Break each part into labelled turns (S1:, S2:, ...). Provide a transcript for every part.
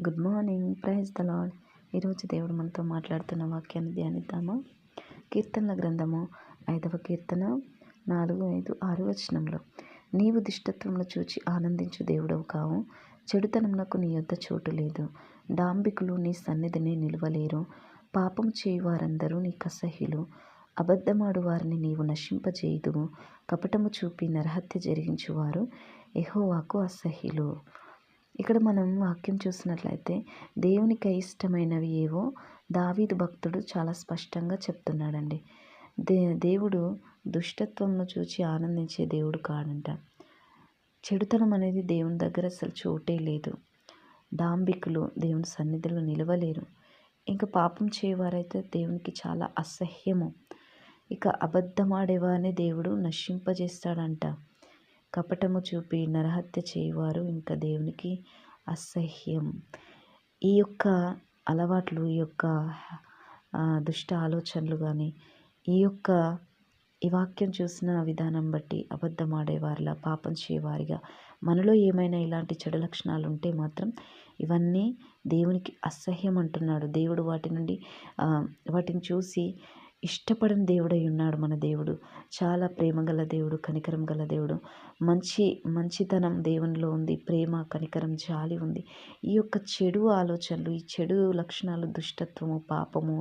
S1: Good morning, praise the Lord. ఈరోజు దేవుడు మనతో మాట్లాడుతున్న వాక్యాన్ని ధ్యానిద్దామా? కీర్తనల గ్రంథము 5వ కీర్తన 4, 5, 6 వచనంలో, నీవు దుష్టత్వమును చూచి ఆనందించు దేవుడవు కావు, చెడుతనమునకు నీ యొద్ద చోటు లేదు. డాంబికులు నీ సన్నిధిని నిలువలేరు. పాపము చేయువారందరూ నీకు అసహ్యులు. అబద్ధమాడు వారిని నీవు నశింపజేయుదువు. కపటము చూపి నరహత్య జరిగించువారు యెహోవాకు అసహ్యులు. ఇక్కడ మనం వాక్యం చూసినట్లయితే దేవునికి అయిష్టమైనవి ఏవో దావీదు భక్తుడు చాలా స్పష్టంగా చెప్తున్నాడండి. దేవుడు దుష్టత్వంను చూచి ఆనందించే దేవుడు కాడంట. చెడుతనం అనేది దేవుని దగ్గర అసలు చోటే లేదు. డాంబికులు దేవుని సన్నిధిలో నిలవలేరు. ఇంకా పాపం చేయవారైతే దేవునికి చాలా అసహ్యము. ఇక అబద్ధమాడేవారిని దేవుడు నశింపజేస్తాడంట. కపటము చూపి నరహత్య చేయవారు ఇంకా దేవునికి అసహ్యం. ఈ యొక్క అలవాట్లు, ఈ యొక్క దుష్ట ఆలోచనలు కానీ, ఈ వాక్యం చూసిన విధానం బట్టి అబద్ధమాడేవారిలా, పాపం చేయవారిగా మనలో ఏమైనా ఇలాంటి చెడు లక్షణాలు ఉంటే మాత్రం ఇవన్నీ దేవునికి అసహ్యం అంటున్నాడు. దేవుడు వాటిని చూసి ఇష్టపడని దేవుడై ఉన్నాడు మన దేవుడు. చాలా ప్రేమ గల దేవుడు, కనికరం గల దేవుడు. మంచితనం దేవునిలో ఉంది. ప్రేమ, కనికరం, జాలి ఉంది. ఈ యొక్క చెడు ఆలోచనలు, ఈ చెడు లక్షణాలు, దుష్టత్వము, పాపము,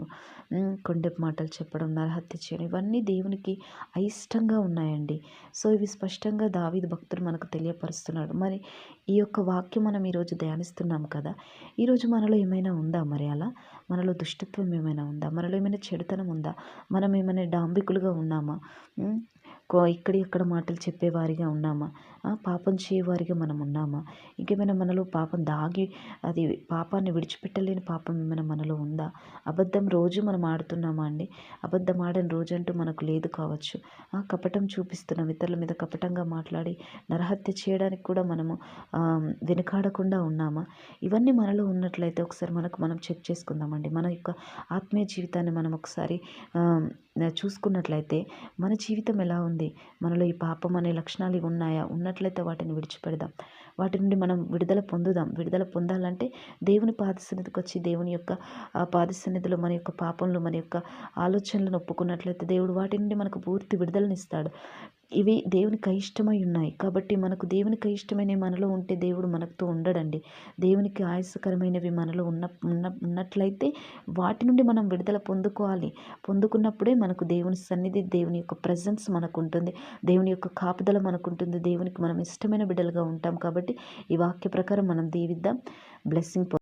S1: కొండెపు మాటలు చెప్పడం, నరహత్య చేయడం, ఇవన్నీ దేవునికి అయిష్టంగా ఉన్నాయండి. సో ఇవి స్పష్టంగా దావీదు భక్తుడు మనకు తెలియపరుస్తున్నాడు. మరి ఈ యొక్క వాక్యం మనం ఈరోజు ధ్యానిస్తున్నాం కదా, ఈరోజు మనలో ఏమైనా ఉందా? మరి అలా మనలో దుష్టత్వం ఏమైనా ఉందా? మనలో ఏమైనా చెడుతనం ఉందా? మనం ఏమైనా డాంబికులుగా ఉన్నామా? ఇక్కడ మాటలు చెప్పేవారిగా ఉన్నామా? పాపం చేయవారిగా మనం ఉన్నామా? ఇంకేమైనా మనలో పాపం దాగి అది పాపాన్ని విడిచిపెట్టలేని పాపం ఏమైనా మనలో ఉందా? అబద్ధం రోజు మనం ఆడుతున్నామా అండి? అబద్ధం ఆడని రోజంటూ మనకు లేదు కావచ్చు. కపటం చూపిస్తున్నాం, ఇతరుల మీద కపటంగా మాట్లాడి నరహత్య చేయడానికి కూడా మనము వెనుకాడకుండా ఉన్నామా? ఇవన్నీ మనలో ఉన్నట్లయితే ఒకసారి మనం చెక్ చేసుకుందామండి. మన యొక్క ఆత్మీయ జీవితాన్ని మనం ఒకసారి చూసుకున్నట్లయితే మన జీవితం ఎలా ఉంది? మనలో ఈ పాపం అనే లక్షణాలు ఇవి ఉన్నాయా? ఉన్నట్లయితే వాటిని విడిచిపెడదాం. వాటి నుండి మనం విడుదల పొందుదాం. విడుదల పొందాలంటే దేవుని పాదసన్నిధికి వచ్చి దేవుని యొక్క పాదసన్నిధిలో మన యొక్క పాపంలో, మన యొక్క ఆలోచనలను ఒప్పుకున్నట్లయితే దేవుడు వాటి నుండి మనకు పూర్తి విడుదలనిస్తాడు. ఇవి దేవునికి అయిష్టమై ఉన్నాయి కాబట్టి మనకు దేవునికి అయిష్టమైనవి మనలో ఉంటే దేవుడు మనతో ఉండడండి. దేవునికి ఆయాసకరమైనవి మనలో ఉన్నట్లయితే వాటి నుండి మనం విడుదల పొందుకున్నప్పుడే మనకు దేవుని సన్నిధి, దేవుని యొక్క ప్రెజెన్స్ మనకు ఉంటుంది. దేవుని యొక్క కాపుదల మనకు ఉంటుంది. దేవునికి మనం ఇష్టమైన బిడ్డలుగా ఉంటాం. కాబట్టి ఈ వాక్య ప్రకారం మనం దీవిద్దాం. బ్లెస్సింగ్